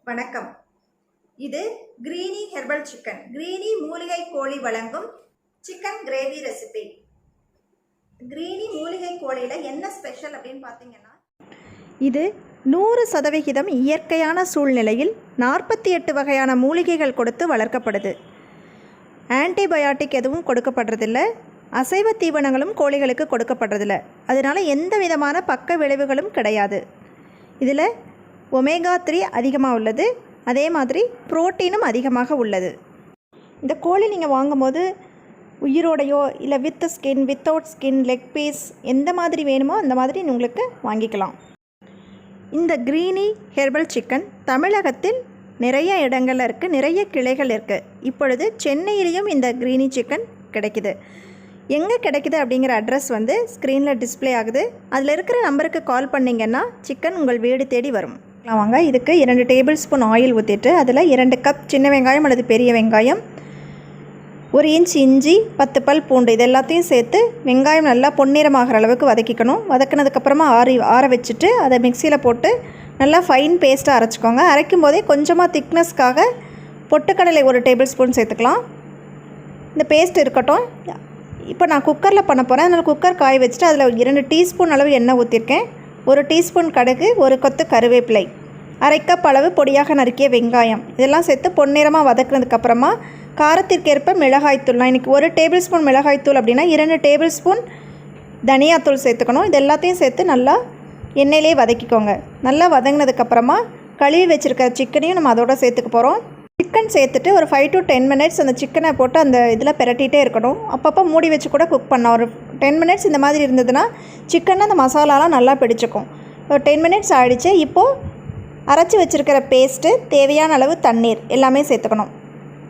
வணக்கம். இது கிரீனி herbal chicken, கிரீனி மூலிகை கோழி வழங்கும் சிக்கன் கிரேவி ரெசிபி. கிரீனி மூலிகை கோழியில் என்ன ஸ்பெஷல் அப்படின்னு பார்த்தீங்கன்னா, இது 100% இயற்கையான சூழ்நிலையில் 48 வகையான மூலிகைகள் கொடுத்து வளர்க்கப்படுது. ஆன்டிபயோட்டிக் எதுவும் கொடுக்கப்படுறதில்ல. அசைவ தீவனங்களும் கோழிகளுக்கு கொடுக்கப்படுறதில்ல. அதனால் எந்த விதமான பக்க விளைவுகளும் கிடையாது. இதில் ஒமேகா 3 அதிகமாக உள்ளது. அதே மாதிரி புரோட்டீனும் அதிகமாக உள்ளது. இந்த கோழி நீங்கள் வாங்கும்போது உயிரோடையோ இல்லை with skin, without skin, leg piece எந்த மாதிரி வேணுமோ அந்த மாதிரி உங்களுக்கு வாங்கிக்கலாம். இந்த கிரீனி ஹெர்பல் சிக்கன் தமிழகத்தில் நிறைய இடங்களில் இருக்குது, நிறைய கிளைகள் இருக்குது. இப்பொழுது சென்னையிலையும் இந்த கிரீனி சிக்கன் கிடைக்குது. எங்கே கிடைக்குது அப்படிங்கிற அட்ரஸ் ஸ்க்ரீனில் டிஸ்பிளே ஆகுது. அதில் இருக்கிற நம்பருக்கு கால் பண்ணிங்கன்னா சிக்கன் உங்கள் வீடு தேடி வரும். வாங்க, இதுக்கு 2 டேபிள் ஸ்பூன் ஆயில் ஊற்றிட்டு அதில் 2 கப் சின்ன வெங்காயம் அல்லது பெரிய வெங்காயம், 1 இன்ச் இஞ்சி, 10 பல் பூண்டு, இது எல்லாத்தையும் சேர்த்து வெங்காயம் நல்லா பொன்னிறமாகிற அளவுக்கு வதக்கிக்கணும். வதக்கினதுக்கப்புறமா ஆற வச்சுட்டு அதை மிக்சியில் போட்டு நல்லா ஃபைன் பேஸ்ட்டாக அரைச்சிக்கோங்க. அரைக்கும் போதே கொஞ்சமாக திக்னஸ்க்காக பொட்டுக்கடலை 1 டேபிள் ஸ்பூன் சேர்த்துக்கலாம். இந்த பேஸ்ட் இருக்கட்டும். இப்போ நான் குக்கரில் பண்ண போகிறேன். அதனால் குக்கர் காய வச்சுட்டு அதில் 2 டீஸ்பூன் அளவு எண்ணெய் ஊற்றிருக்கேன். 1 டீஸ்பூன் கடுகு, 1 கொத்து கருவேப்பிலை, 1/2 கப் அளவு பொடியாக நறுக்கிய வெங்காயம், இதெல்லாம் சேர்த்து பொன்னிறமாக வதக்கினதுக்கப்புறமா காரத்திற்கேற்ப மிளகாய்த்தூள், நான் இன்றைக்கி 1 டேபிள் ஸ்பூன் மிளகாய்த்தூள் அப்படின்னா 2 டேபிள் ஸ்பூன் தனியாத்தூள் சேர்த்துக்கணும். இது எல்லாத்தையும் சேர்த்து நல்லா எண்ணெயிலே வதக்கிக்கோங்க. நல்லா வதங்கினதுக்கப்புறமா கழுவி வச்சுருக்கிற சிக்கனையும் நம்ம அதோட சேர்த்துக்க போகிறோம். சிக்கன் சேர்த்துட்டு ஒரு 5 to 10 மினிட்ஸ் அந்த சிக்கனை போட்டு அந்த இதில் பிரட்டிகிட்டே இருக்கணும். அப்பப்போ மூடி வச்சு கூட குக் பண்ணலாம். ஒரு 10 மினிட்ஸ் இந்த மாதிரி இருந்ததுன்னா சிக்கன் அந்த மசாலாலாம் நல்லா பிடிச்சிக்கும். ஒரு 10 மினிட்ஸ் ஆகிடுச்சு. இப்போது அரைச்சி வச்சுருக்கிற பேஸ்ட்டு, தேவையான அளவு தண்ணீர் எல்லாமே சேர்த்துக்கணும்.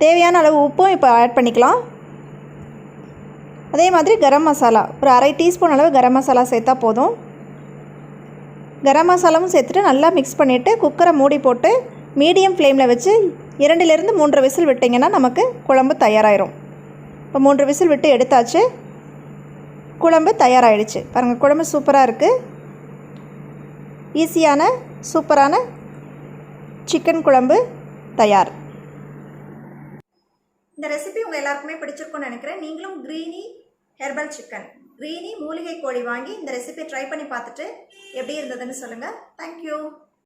தேவையான அளவு உப்பும் இப்போ ஆட் பண்ணிக்கலாம். அதே மாதிரி கரம் மசாலா ஒரு 1/2 டீஸ்பூன் அளவு கரம் மசாலா சேர்த்தா போதும். கரம் மசாலாவும் சேர்த்துட்டு நல்லா மிக்ஸ் பண்ணிவிட்டு குக்கரை மூடி போட்டு மீடியம் ஃப்ளேமில் வச்சு 2லேருந்து 3 விசில் விட்டிங்கன்னா நமக்கு குழம்பு தயாராகிடும். இப்போ 3 விசில் விட்டு எடுத்தாச்சு. குழம்பு தயாராகிடுச்சு. பாருங்கள், குழம்பு சூப்பராக இருக்குது. ஈஸியான சூப்பரான சிக்கன் குழம்பு தயார். இந்த ரெசிபி உங்கள் எல்லாருக்குமே பிடிச்சிருக்கும்னு நினைக்கிறேன். நீங்களும் கிரீனி ஹெர்பல் சிக்கன், கிரீனி மூலிகை கோழி வாங்கி இந்த ரெசிபியை ட்ரை பண்ணி பார்த்துட்டு எப்படி இருந்ததுன்னு சொல்லுங்கள். தேங்க்யூ.